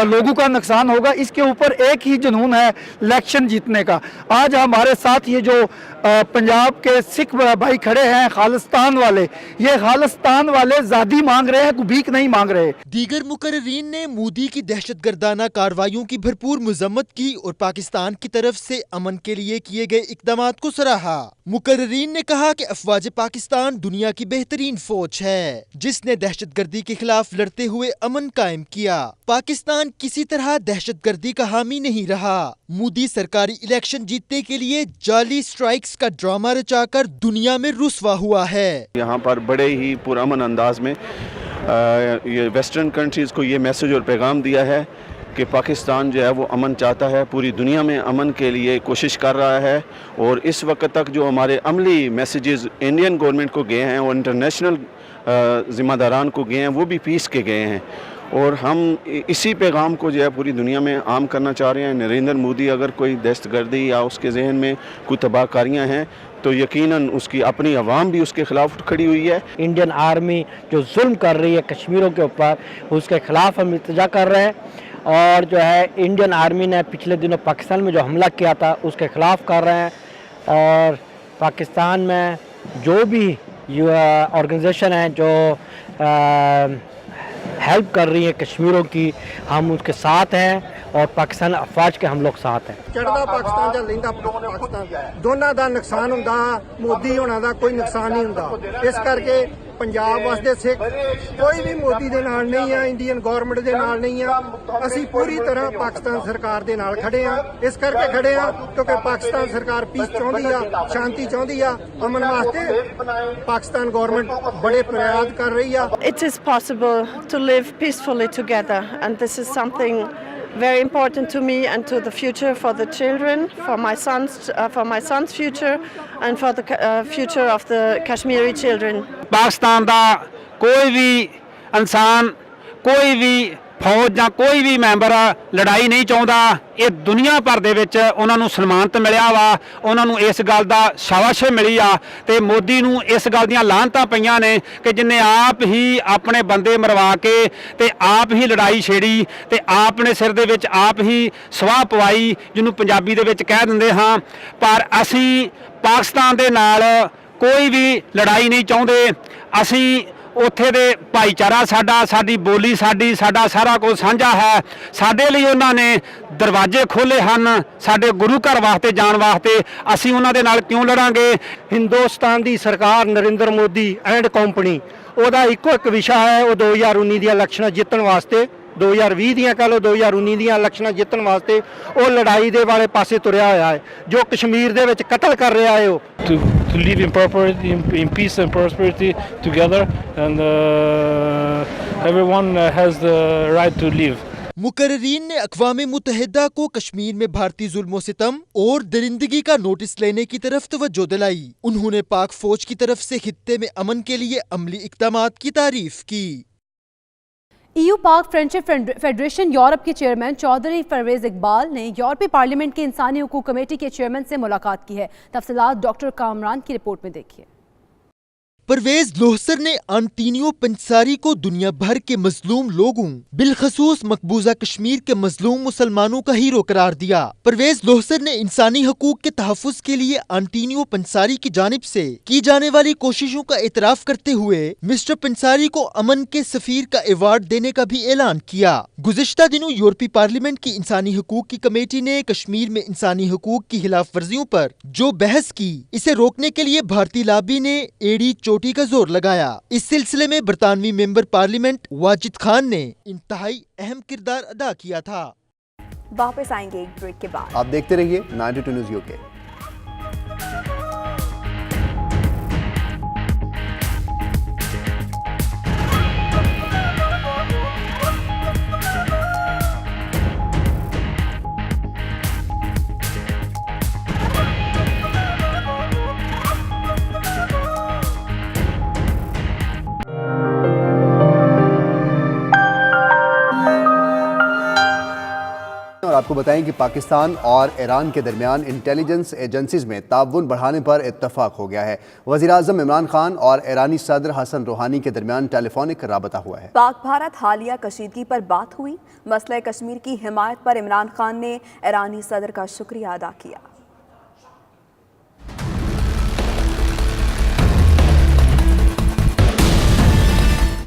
लोगों का नुकसान होगा। इसके ऊपर एक ही जुनून है इलेक्शन जीतने का। आज हमारे साथ ये जो पंजाब के सिख भाई खड़े हैं खालिस्तान वाले, ये खालिस्तान वाले ज़ादी मांग रहे हैं, भीख नहीं मांग रहे। दीगर मुकर्रीन ने मोदी की दहशतगर्दाना कार्रवाइयों की भरपूर मजम्मत की और पाकिस्तान की तरफ से अमन के लिए किए गए इकदामात को सराहा। मुकर्रीन ने कहा कि अफवाज पाकिस्तान दुनिया की बेहतरीन फौज है जिसने दहशतगर्दी के खिलाफ लड़ते हुए अमन कायम किया। पाकिस्तान किसी तरह दहशतगर्दी का हामी नहीं रहा। मोदी सरकारी इलेक्शन जीतने के लिए जाली स्ट्राइक्स का ड्रामा रचाकर दुनिया में रुस्वा हुआ है। यहाँ पर बड़े ही पुरअमन अंदाज में ये वेस्टर्न कंट्रीज़ को ये मैसेज और पैगाम दिया है कि पाकिस्तान जो है वो अमन चाहता है, पूरी दुनिया में अमन के लिए कोशिश कर रहा है। और इस वक्त तक जो हमारे अमली मैसेजेस इंडियन गवर्नमेंट को गए हैं और इंटरनेशनल ज़िम्मेदारान को गए हैं, वो भी पीस के गए हैं। और हम इसी पैगाम को जो है पूरी दुनिया में आम करना चाह रहे हैं। नरेंद्र मोदी अगर कोई दहशतगर्दी या उसके जहन में कोई तबाहकारियाँ हैं तो यकीनन उसकी अपनी आवाम भी उसके खिलाफ खड़ी हुई है। इंडियन आर्मी जो जुल्म कर रही है कश्मीरों के ऊपर, उसके खिलाफ हम इल्तिजा कर रहे हैं। और जो है इंडियन आर्मी ने पिछले दिनों पाकिस्तान में जो हमला किया था उसके खिलाफ कर रहे हैं। और पाकिस्तान में जो भी ऑर्गेनाइजेशन है जो हेल्प कर रही है कश्मीरों की, हम उसके साथ हैं और पाकिस्तान अफवाज के हम लोग साथ हैं। चढ़दा पाकिस्तान ਜਾਂ ਲੈਂਦਾ ਪਾਕਿਸਤਾਨ ਦੋਨਾਂ ਦਾ ਨੁਕਸਾਨ ਹੁੰਦਾ, ਮੋਦੀ ਹੋਣਾ ਦਾ ਕੋਈ ਨੁਕਸਾਨ ਨਹੀਂ ਹੁੰਦਾ। ਇਸ ਕਰਕੇ ਪੰਜਾਬ ਵਾਸਤੇ ਸਿੱਖ ਕੋਈ ਵੀ ਮੋਦੀ ਦੇ ਨਾਲ ਨਹੀਂ ਆ, ਇੰਡੀਅਨ ਗਵਰਨਮੈਂਟ ਦੇ ਨਾਲ ਨਹੀਂ ਆ। ਅਸੀਂ ਪੂਰੀ ਤਰ੍ਹਾਂ ਪਾਕਿਸਤਾਨ ਸਰਕਾਰ ਦੇ ਨਾਲ ਖੜੇ ਆ। ਇਸ ਕਰਕੇ ਖੜੇ ਆ ਕਿਉਂਕਿ ਪਾਕਿਸਤਾਨ ਸਰਕਾਰ ਪੀਸ ਚਾਹੁੰਦੀ ਆ, ਸ਼ਾਂਤੀ ਚਾਹੁੰਦੀ ਆ, ਅਮਨ ਵਾਸਤੇ ਪਾਕਿਸਤਾਨ ਗਵਰਨਮੈਂਟ ਬੜੇ ਪ੍ਰਯਾਸ ਕਰ ਰਹੀ ਆ। It is possible to live peacefully together, and this is something very important to me and to the future for the children, for my son's future and for the future of the Kashmiri children. Pakistan ਦਾ ਕੋਈ ਵੀ ਇਨਸਾਨ, ਕੋਈ ਵੀ ਫੌਜ ਜਾਂ ਕੋਈ ਵੀ member ਲੜਾਈ ਨਹੀਂ ਚਾਹੁੰਦਾ। ਇਹ ਦੁਨੀਆ ਭਰ ਦੇ ਵਿੱਚ ਉਹਨਾਂ ਨੂੰ ਸਨਮਾਨਤ ਮਿਲਿਆ ਵਾ, ਉਹਨਾਂ ਨੂੰ ਇਸ ਗੱਲ ਦਾ ਸ਼ਾਬਾਸ਼ ਮਿਲੀ ਆ ਤੇ ਮੋਦੀ ਨੂੰ ਇਸ ਗੱਲ ਦੀਆਂ ਲਾਹਨਤਾਂ ਪਈਆਂ ਨੇ ਕਿ ਜਿਨੇ ਆਪ ਹੀ ਆਪਣੇ ਬੰਦੇ ਮਰਵਾ ਕੇ ਤੇ ਆਪ ਹੀ ਲੜਾਈ ਛੇੜੀ ਤੇ ਆਪ ਨੇ ਸਿਰ ਦੇ ਵਿੱਚ ਆਪ ਹੀ ਸਵਾਹ ਪਵਾਈ, ਜਿਹਨੂੰ ਪੰਜਾਬੀ ਦੇ ਵਿੱਚ ਕਹਿ ਦਿੰਦੇ ਹਾਂ। ਪਰ ਅਸੀਂ ਪਾਕਿਸਤਾਨ ਦੇ ਨਾਲ ਕੋਈ ਵੀ ਲੜਾਈ ਨਹੀਂ ਚਾਹੁੰਦੇ। ਅਸੀਂ ਉੱਥੇ ਦੇ ਭਾਈਚਾਰਾ ਸਾਡਾ, ਸਾਡੀ ਬੋਲੀ ਸਾਡੀ, ਸਾਡਾ ਸਾਰਾ ਕੁਝ ਸਾਂਝਾ ਹੈ। ਸਾਡੇ ਲਈ ਉਹਨਾਂ ਨੇ ਦਰਵਾਜ਼ੇ ਖੋਲ੍ਹੇ ਹਨ ਸਾਡੇ ਗੁਰੂ ਘਰ ਵਾਸਤੇ ਜਾਣ ਵਾਸਤੇ। ਅਸੀਂ ਉਹਨਾਂ ਦੇ ਨਾਲ ਕਿਉਂ ਲੜਾਂਗੇ। ਹਿੰਦੁਸਤਾਨ ਦੀ ਸਰਕਾਰ ਨਰਿੰਦਰ ਮੋਦੀ ਐਂਡ ਕੰਪਨੀ, ਉਹਦਾ ਇੱਕੋ ਇੱਕ ਵਿਸ਼ਾ ਹੈ, ਉਹ 2019 ਦੀਆਂ ਇਲੈਕਸ਼ਨਾਂ ਜਿੱਤਣ ਵਾਸਤੇ, 2020 ਦੀਆਂ ਕਹ ਲਓ 2019 ਦੀਆਂ ਇਲੈਕਸ਼ਨਾਂ ਜਿੱਤਣ ਵਾਸਤੇ ਉਹ ਲੜਾਈ ਦੇ ਵਾਲੇ ਪਾਸੇ ਤੁਰਿਆ ਹੋਇਆ ਹੈ। ਜੋ ਕਸ਼ਮੀਰ ਦੇ ਵਿੱਚ ਕਤਲ ਕਰ ਰਿਹਾ ਹੈ ਉਹ to live in peace and prosperity together, and everyone has the right to live. मुकर्रीन ने अक़वाम मुत्तहिदा को कश्मीर में भारतीय जुल्म सितम और दरिंदगी का नोटिस लेने की तरफ तवज्जो दिलाई। उन्होंने पाक फौज की तरफ से खित्ते में अमन के लिए अमली इक़दामात की तारीफ की। EU Pak friendship federation Europe के चेयरमैन चौधरी परवेज इकबाल ने यूरोपीय पार्लियामेंट की इंसानी हुकूक कमेटी के चेयरमैन से मुलाकात की है। तफसीलात डॉक्टर कामरान की रिपोर्ट में देखिए। परवेज लोहसर ने आंटीनियो पंसारी को दुनिया भर के मजलूम लोगों, बिलखसूस मकबूजा कश्मीर के मजलूम मुसलमानों का हीरो करार दिया। परवेज लोहसर ने इंसानी हकूक के तहफ़्फ़ुज़ के लिए आंटीनियो पंसारी की जानिब से की जाने वाली कोशिशों का एतराफ़ करते हुए मिस्टर पंसारी को अमन के सफ़ीर का एवार्ड देने का भी ऐलान किया। गुज़िश्ता दिनों यूरोपीय पार्लियामेंट की इंसानी हकूक की कमेटी ने कश्मीर में इंसानी हकूक की खिलाफ वर्जियों पर जो बहस की, इसे रोकने के लिए भारतीय लाबी ने एड़ी चोटी का जोर लगाया। इस सिलसिले में बरतानवी मेंबर पार्लियामेंट वाजिद खान ने इंतहाई अहम किरदार अदा किया था। वापस आएंगे एक ब्रेक के बाद। आप देखते रहिए 92 न्यूज़ यूके। आपको बताएं कि पाकिस्तान और ईरान के दरमियान इंटेलिजेंस एजेंसीज में ताउन बढ़ाने पर इत्तफाक हो गया है। वज़ीर-ए-आज़म इमरान खान और ईरानी सदर हसन रूहानी के दरमियान टेलीफोनिक राबता हुआ है। पाक भारत हालिया कशीदगी पर बात हुई। मसले कश्मीर की हिमायत पर इमरान खान ने ईरानी सदर का शुक्रिया अदा किया।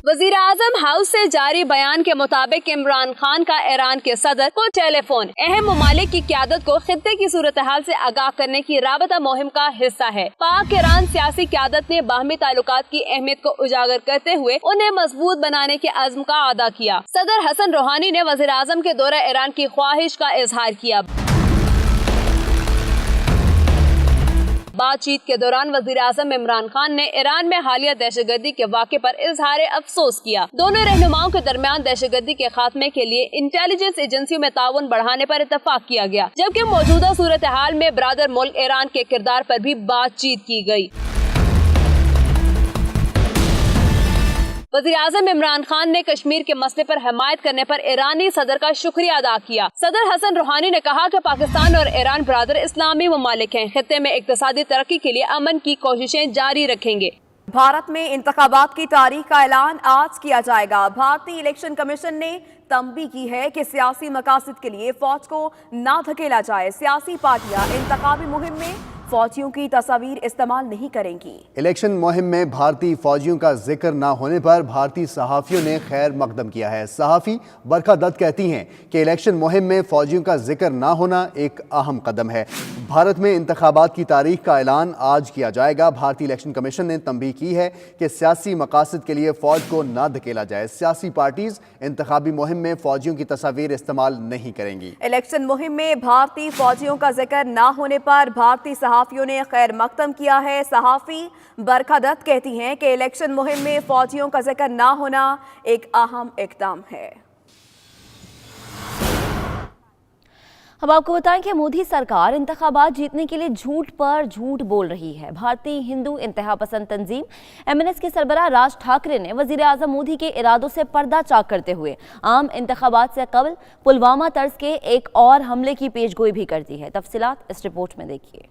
वज़ीर-ए-आज़म हाउस से जारी बयान के मुताबिक इमरान खान का ईरान के सदर को टेलीफोन अहम ममालिक की क़यादत को खित्ते की सूरत हाल से आगाह करने की राबता मुहिम का हिस्सा है। पाक ईरान सियासी क़यादत ने बाहमी ताल्लुकात की अहमियत को उजागर करते हुए उन्हें मजबूत बनाने के अज़्म का अदा किया। सदर हसन रूहानी ने वज़ीर-ए-आज़म के दौरे ईरान की ख्वाहिश का इजहार किया। बातचीत के दौरान वज़ीर-ए-आज़म इमरान खान ने ईरान में हालिया दहशतगर्दी के वाक़े पर इजहार अफसोस किया। दोनों रहनुमाओं के दरमियान दहशतगर्दी के खात्मे के लिए इंटेलिजेंस एजेंसियों में ताउन बढ़ाने पर इत्तफाक किया गया, जबकि मौजूदा सूरत हाल में ब्रादर मुल्क ईरान के किरदार पर भी बातचीत की गई। वज़ीर-ए-आज़म इमरान खान ने कश्मीर के मसले पर हिमायत करने पर ईरानी सदर का शुक्रिया अदा किया। सदर हसन रूहानी ने कहा कि पाकिस्तान और ईरान ब्रादर इस्लामी ममालिक हैं, खित्ते में इक्तिसादी तरक्की के लिए अमन की कोशिशें जारी रखेंगे। भारत में इंतखाबात की तारीख का ऐलान आज किया जाएगा। भारतीय इलेक्शन कमीशन ने तंबीह की है कि सियासी मकासद के लिए फौज को ना धकेला जाए। सियासी पार्टियां इंतखाबी मुहिम में फौजियों की तस्वीर इस्तेमाल नहीं करेंगी। इलेक्शन मुहिम में भारतीय फौजियों का जिक्र ना होने पर भारतीय सहाफ़ियों ने खैर मकदम किया है। सहाफ़ी बरखा दत्त कहती हैं कि इलेक्शन मुहिम में फौजियों का जिक्र ना होना एक अहम कदम है। भारत में इंतखाबात की तारीख का ऐलान आज किया जाएगा। भारतीय इलेक्शन कमीशन ने तंबीह की है कि सियासी मकासद के लिए फौज को ना धकेला जाए। सियासी पार्टीज इंतखाबी मुहिम में फौजियों की तस्वीर इस्तेमाल नहीं करेंगी। इलेक्शन मुहिम में भारतीय फौजियों का जिक्र ना होने पर भारतीय सहाफ़ियों ने खैर मकदम किया है। सहाफ़ी बरखा दत्त कहती हैं कि इलेक्शन मुहिम में फौजियों का जिक्र ना होना एक अहम इक़दाम है। अब आपको बताएं कि मोदी सरकार इंतखाबात जीतने के लिए झूठ पर झूठ बोल रही है। भारतीय हिंदू इंतहा पसंद तंजीम MNS के सरबराह राज ठाकरे ने वज़ीर-ए-आज़म मोदी के इरादों से पर्दा चाक करते हुए आम इंतखाबात से कबल पुलवामा तर्ज के एक और हमले की पेशगोई भी कर दी है। तफसीलात इस रिपोर्ट में देखिए।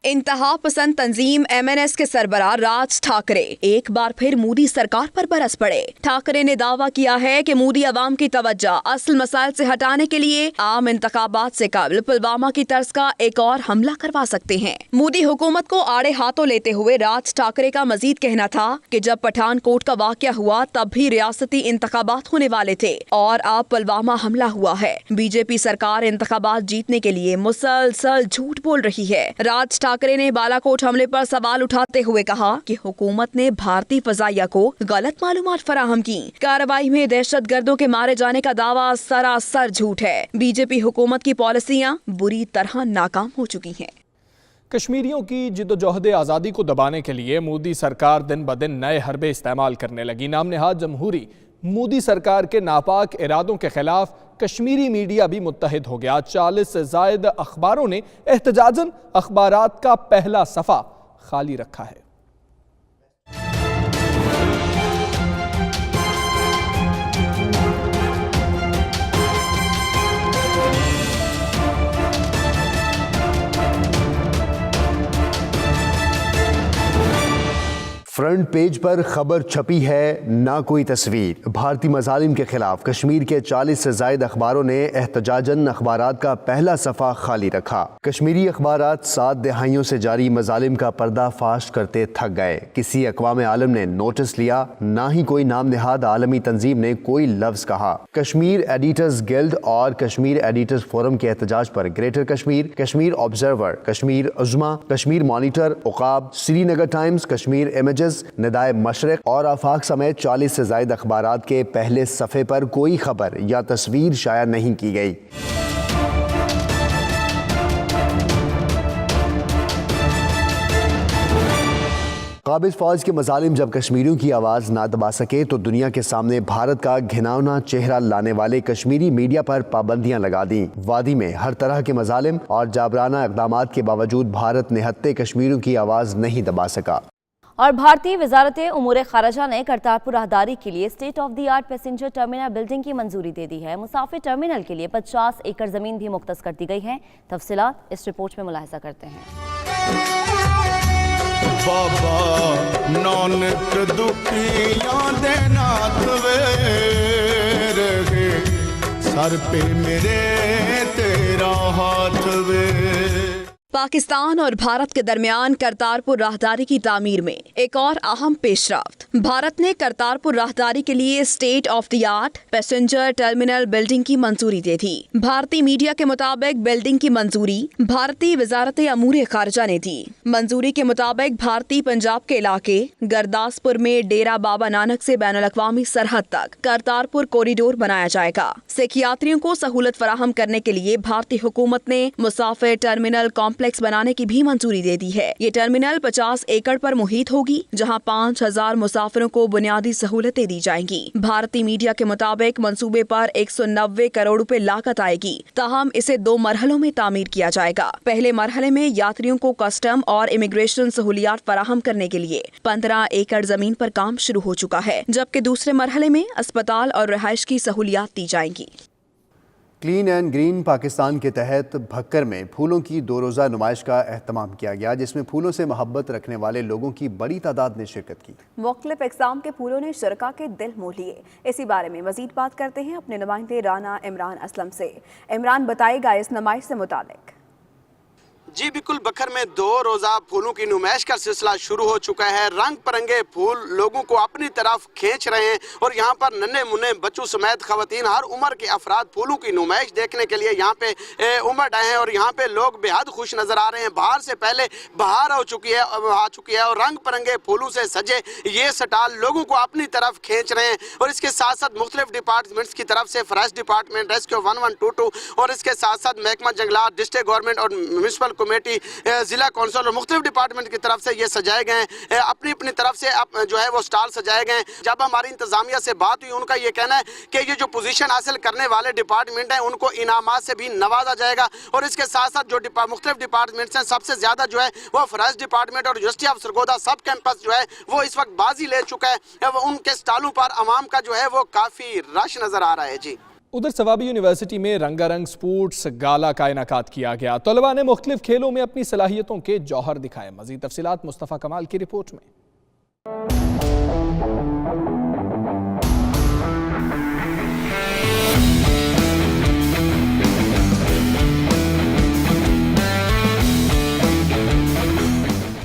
इंतहा पसंद तंजीम MNS के सरबराह राज ठाकरे एक बार फिर मोदी सरकार पर बरस पड़े। ठाकरे ने दावा किया है कि मोदी अवाम की तवज्जो असल मसाइल से हटाने के लिए आम इंतखाबात से कबल पुलवामा की तर्ज का एक और हमला करवा सकते हैं। मोदी हुकूमत को आड़े हाथों लेते हुए राज ठाकरे का मजीद कहना था कि जब पठानकोट का वाकया हुआ तब भी रियासती इंतखाबात होने वाले थे और अब पुलवामा हमला हुआ है। बीजेपी सरकार इंतखाबात जीतने के लिए मुसलसल झूठ बोल रही है। राज ठाकरे ने बालाकोट हमले पर सवाल उठाते हुए कहा कि हुकूमत ने भारतीय फजाइया को गलत मालूमात फराहम की। कार्रवाई में दहशतगर्दों के मारे जाने का दावा सरासर झूठ है। बीजेपी हुकूमत की पॉलिसियां बुरी तरह नाकाम हो चुकी हैं। कश्मीरियों की जिद्दोजहद आज़ादी को दबाने के लिए मोदी सरकार दिन ब दिन नए हरबे इस्तेमाल करने लगी। नाम नेहाद जमहूरी मोदी सरकार के नापाक इरादों के खिलाफ कश्मीरी मीडिया भी मुत्तहिद हो गया। 40 से ज़ायद अखबारों ने एहतजाजन अखबारात का पहला सफ़ा खाली रखा है। फ्रंट पेज पर खबर छपी है, ना कोई तस्वीर। भारतीय मजालिम के खिलाफ कश्मीर के 40 से ज़ायद अखबारों ने एहतजाजन अखबारात का पहला सफ़ा खाली रखा। कश्मीरी अखबारात 7 दहाइयों से जारी मजालिम का पर्दाफाश करते थक गए। किसी अक़वाम आलम ने नोटिस लिया, ना ही कोई नाम नेहाद आलमी तंजीम ने कोई लफ्ज़ कहा। कश्मीर एडिटर्स गिल्ड और कश्मीर एडिटर्स फोरम के एहतजाज पर Greater Kashmir, Kashmir Observer, Kashmir Uzma, Kashmir Monitor, Uqab, Srinagar Times, Kashmir Images, Nidaye Mashriq और आफाक समेत 40 से ज़ायद अखबारात के पहले सफ़े पर कोई खबर या तस्वीर शाया नहीं की गई। काबिज फौज के मजालिम जब कश्मीरियों की आवाज़ ना दबा सके तो दुनिया के सामने भारत का घिनौना चेहरा लाने वाले कश्मीरी मीडिया पर पाबंदियां लगा दी। वादी में हर तरह के मजालिम और जाबराना इक़दामात के बावजूद भारत निहत्ते कश्मीरियों की आवाज़ नहीं दबा सका। और भारतीय वजारत उमूर खारजा ने करतारपुर राहदारी के लिए state of the art passenger terminal building की मंजूरी दे दी है। मुसाफिर टर्मिनल के लिए 50 एकड़ जमीन भी मुख्तस कर दी गई है। तफसीलात इस रिपोर्ट में मुलाहिजा करते हैं। बाबा नानक दुखियां दे नाथ वे रहे सर पे मेरे तेरा हाथ वे। पाकिस्तान और भारत के दरमियान करतारपुर राहदारी की तामीर में एक और अहम पेशरफ्त। भारत ने करतारपुर राहदारी के लिए state of the art passenger terminal building की मंजूरी दे दी। भारतीय मीडिया के मुताबिक बिल्डिंग की मंजूरी भारतीय वजारत अमूर खारजा ने दी। मंजूरी के मुताबिक भारतीय पंजाब के इलाके गुरदासपुर में डेरा बाबा नानक से बैनुल अक़वामी सरहद तक करतारपुर कॉरिडोर बनाया जाएगा। सिख यात्रियों को सहूलत फराहम करने के लिए भारतीय हुकूमत ने मुसाफिर टर्मिनल कॉम्प्लेक्स बनाने की भी मंजूरी दे दी है। ये टर्मिनल 50 एकड़ पर मुहित होगी, जहां 5000 मुसाफिरों को बुनियादी सहूलतें दी जाएंगी। भारतीय मीडिया के मुताबिक मंसूबे पर 190 करोड़ रुपए लागत आएगी। ताहम इसे 2 मरहलों में तामीर किया जाएगा। पहले मरहले में यात्रियों को कस्टम और इमिग्रेशन सहूलियात फराहम करने के लिए 15 एकड़ जमीन पर काम शुरू हो चुका है, जबकि दूसरे मरहले में अस्पताल और रिहाइश की सहूलियात दी जाएंगी। क्लीन एंड ग्रीन पाकिस्तान के तहत भक्कर में फूलों की 2 रोज़ा नुमाइश का एहतमाम किया गया, जिसमें फूलों से मोहब्बत रखने वाले लोगों की बड़ी तादाद ने शिरकत की। मुख्तलिफ इक़साम के फूलों ने शुरका के दिल मोह लिए। इसी बारे में मजीद बात करते हैं अपने नुमाइंदे राना इमरान असलम से। इमरान बताएगा इस नुमाइश से मुतालिक। जी बिल्कुल, बखर में 2 रोज़ा फूलों की नुमाइश का सिलसिला शुरू हो चुका है। रंग बिरंगे फूल लोगों को अपनी तरफ खींच रहे हैं और यहाँ पर नन्हे मुन्ने बच्चों समेत खवातीन हर उम्र के अफराद फूलों की नुमाइश देखने के लिए यहाँ पे उमड़ आए हैं और यहाँ पे लोग बेहद खुश नजर आ रहे हैं। बाहर से पहले बहार आ चुकी है और रंग बिरंगे फूलों से सजे ये स्टॉल लोगों को अपनी तरफ खींच रहे हैं। और इसके साथ साथ मुख्तलिफ डिपार्टमेंट्स की तरफ से फॉरेस्ट डिपार्टमेंट, रेस्क्यू 1122 और इसके साथ साथ महकमा जंगलात, डिस्ट्रिक्ट गवर्नमेंट और म्यूनिसिपल कमेटी, जिला कौंसिल और मुख्तलिफ डिपार्टमेंट की तरफ से ये सजाए गए हैं। अपनी अपनी तरफ से जो है वो स्टॉल सजाए गए। जब हमारी इंतजामिया से बात हुई, उनका ये कहना है कि ये जो पोजीशन हासिल करने वाले डिपार्टमेंट हैं उनको इनामात से भी नवाजा जाएगा। और इसके साथ साथ जो मुख्तलिफ डिपार्टमेंट्स हैं, सबसे ज्यादा जो है वो फॉरेस्ट डिपार्टमेंट और यूनिवर्सिटी ऑफ सरगोदा सब कैंपस जो है वो इस वक्त बाजी ले चुका है। उनके स्टॉलों पर आवाम का जो है वो काफी रश नजर आ रहा है। जी, उधर सवाबी यूनिवर्सिटी में रंगारंग स्पोर्ट्स गाला का इनेकाद किया गया। तलबा ने मुख्तलिफ खेलों में अपनी सलाहियतों के जौहर दिखाए। मजीद तफसीलात मुस्तफ़ा कमाल की रिपोर्ट में।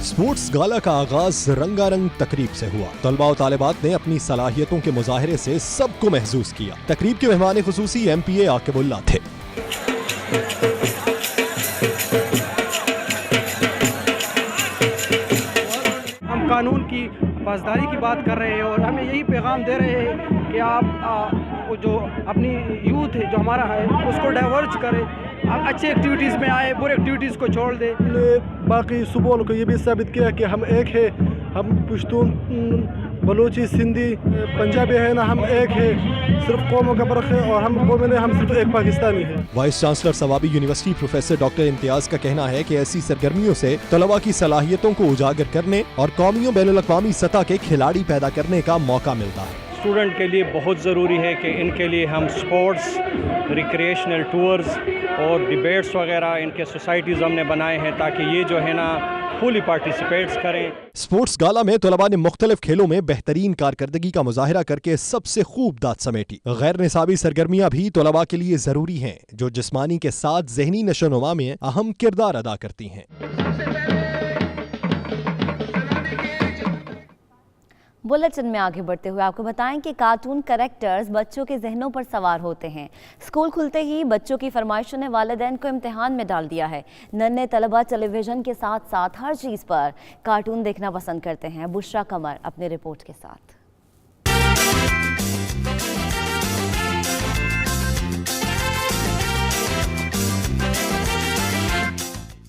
स्पोर्ट्स गाला का आगाज रंगारंग तकरीब से हुआ। तलबा और तालिबात ने अपनी सलाहियतों के मुजाहरे से सबको महसूस किया। तकरीब के मेहमान खुसूसी MPA आकिबुल्लाह थे। हम कानून की पासदारी की बात कर रहे हैं और हमें यही पैगाम दे रहे हैं कि आप जो अपनी यूथ है जो हमारा है उसको डाइवर्ज करें, अच्छे एक्टिविटीज़ में आए, बुरे एक्टिविटीज़ को छोड़ दे। बाकी सुबह को ये भी साबित किया कि हम एक है, हम पश्तून, बलूची, सिंधी, पंजाबी है ना, हम एक है। सिर्फ कौमों का फर्क है और हम कौमें नहीं, हम सिर्फ एक पाकिस्तानी है। Vice chancellor Swabi university professor doctor Imtiaz का कहना है कि ऐसी सरगर्मियों से तलबा की सलाहियतों को उजागर करने और कौमी और बैनुल अक़वामी सतह के खिलाड़ी पैदा करने का मौका मिलता है। स्टूडेंट के लिए बहुत ज़रूरी है कि इनके लिए हम स्पोर्ट्स, रिक्रिएशनल टूर्स और डिबेट्स वगैरह इनके सोसाइटीज़ हमने बनाए हैं ताकि ये जो है ना फुली पार्टिसिपेट्स करें। स्पोर्ट्स गाला में तलबा ने मुख्तलिफ खेलों में बेहतरीन कारकर्दगी का मुजाहिरा करके सबसे खूब दाद समेटी। गैर निसाबी सरगर्मियां भी तलबा के लिए जरूरी हैं, जो जिस्मानी के साथ जहनी नशोनुमा में अहम किरदार अदा करती हैं। बुलेटिन में आगे बढ़ते हुए आपको बताएं कि कार्टून कैरेक्टर्स बच्चों के जहनों पर सवार होते हैं। स्कूल खुलते ही बच्चों की फरमाइशों ने वालिदैन को इम्तिहान में डाल दिया है। नन्हे तलबा टेलीविजन के साथ साथ हर चीज़ पर कार्टून देखना पसंद करते हैं। बुशरा कमर अपनी रिपोर्ट के साथ।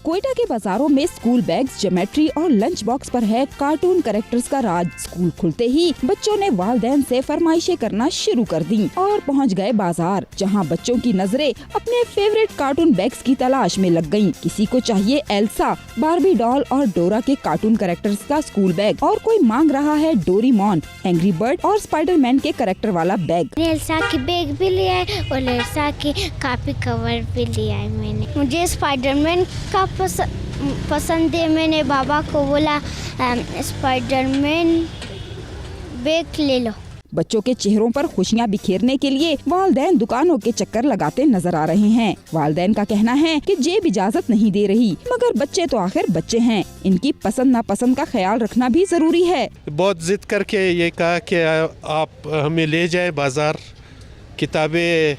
कोयटा के बाजारों में स्कूल बैग्स, ज्योमेट्री और लंच बॉक्स पर है कार्टून कैरेक्टर्स का राज। स्कूल खुलते ही बच्चों ने वालिदैन से फरमाइशें करना शुरू कर दी और पहुंच गए बाजार, जहां बच्चों की नजरें अपने फेवरेट कार्टून बैग्स की तलाश में लग गयीं। किसी को चाहिए एल्सा, बार्बी डॉल और डोरा के कार्टून कैरेक्टर्स का स्कूल बैग, और कोई मांग रहा है डोरीमोन, एंग्री बर्ड और स्पाइडरमैन के कैरेक्टर वाला बैग। एल्सा की बैग भी लिया है और एल्सा की कॉपी कवर भी लिया है मैंने। मुझे स्पाइडरमैन का पसंद है। मैंने बाबा को बोला स्पाइडरमैन बैग ले लो। बच्चों के चेहरों पर खुशियां बिखेरने के लिए वालिदैन दुकानों के चक्कर लगाते नजर आ रहे हैं। वालिदैन का कहना है कि जेब इजाजत नहीं दे रही, मगर बच्चे तो आखिर बच्चे हैं, इनकी पसंद नापसंद का ख्याल रखना भी जरूरी है। बहुत जिद करके ये कहा कि आप हमें ले जाएं बाजार किताबें,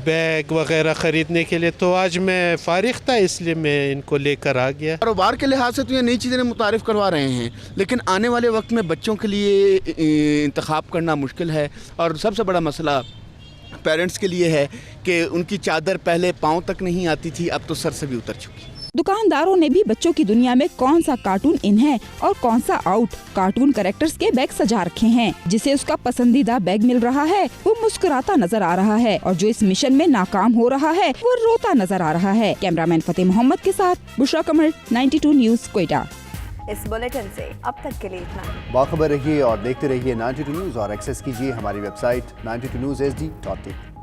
बैग वगैरह खरीदने के लिए, तो आज मैं फारिग था इसलिए मैं इनको लेकर आ गया। कारोबार के लिहाज से तो ये नई चीज़ें मुतारिफ करवा रहे हैं, लेकिन आने वाले वक्त में बच्चों के लिए इंतखाब करना मुश्किल है। और सबसे बड़ा मसला पेरेंट्स के लिए है कि उनकी चादर पहले पाँव तक नहीं आती थी, अब तो सर से भी उतर चुकी। दुकानदारों ने भी बच्चों की दुनिया में कौन सा कार्टून इन है और कौन सा आउट, कार्टून कैरेक्टर्स के बैग सजा रखे हैं। जिसे उसका पसंदीदा बैग मिल रहा है वो मुस्कुराता नजर आ रहा है, और जो इस मिशन में नाकाम हो रहा है वो रोता नजर आ रहा है। कैमरामैन फतेह मोहम्मद के साथ बुशरा कमर, 92 न्यूज़, कोयटा। इस बुलेटिन से अब तक के लिए इतना। बाखबर रहिए और देखते रहिए 92 न्यूज़ और एक्सेस कीजिए हमारी वेबसाइट 92newsSD.in।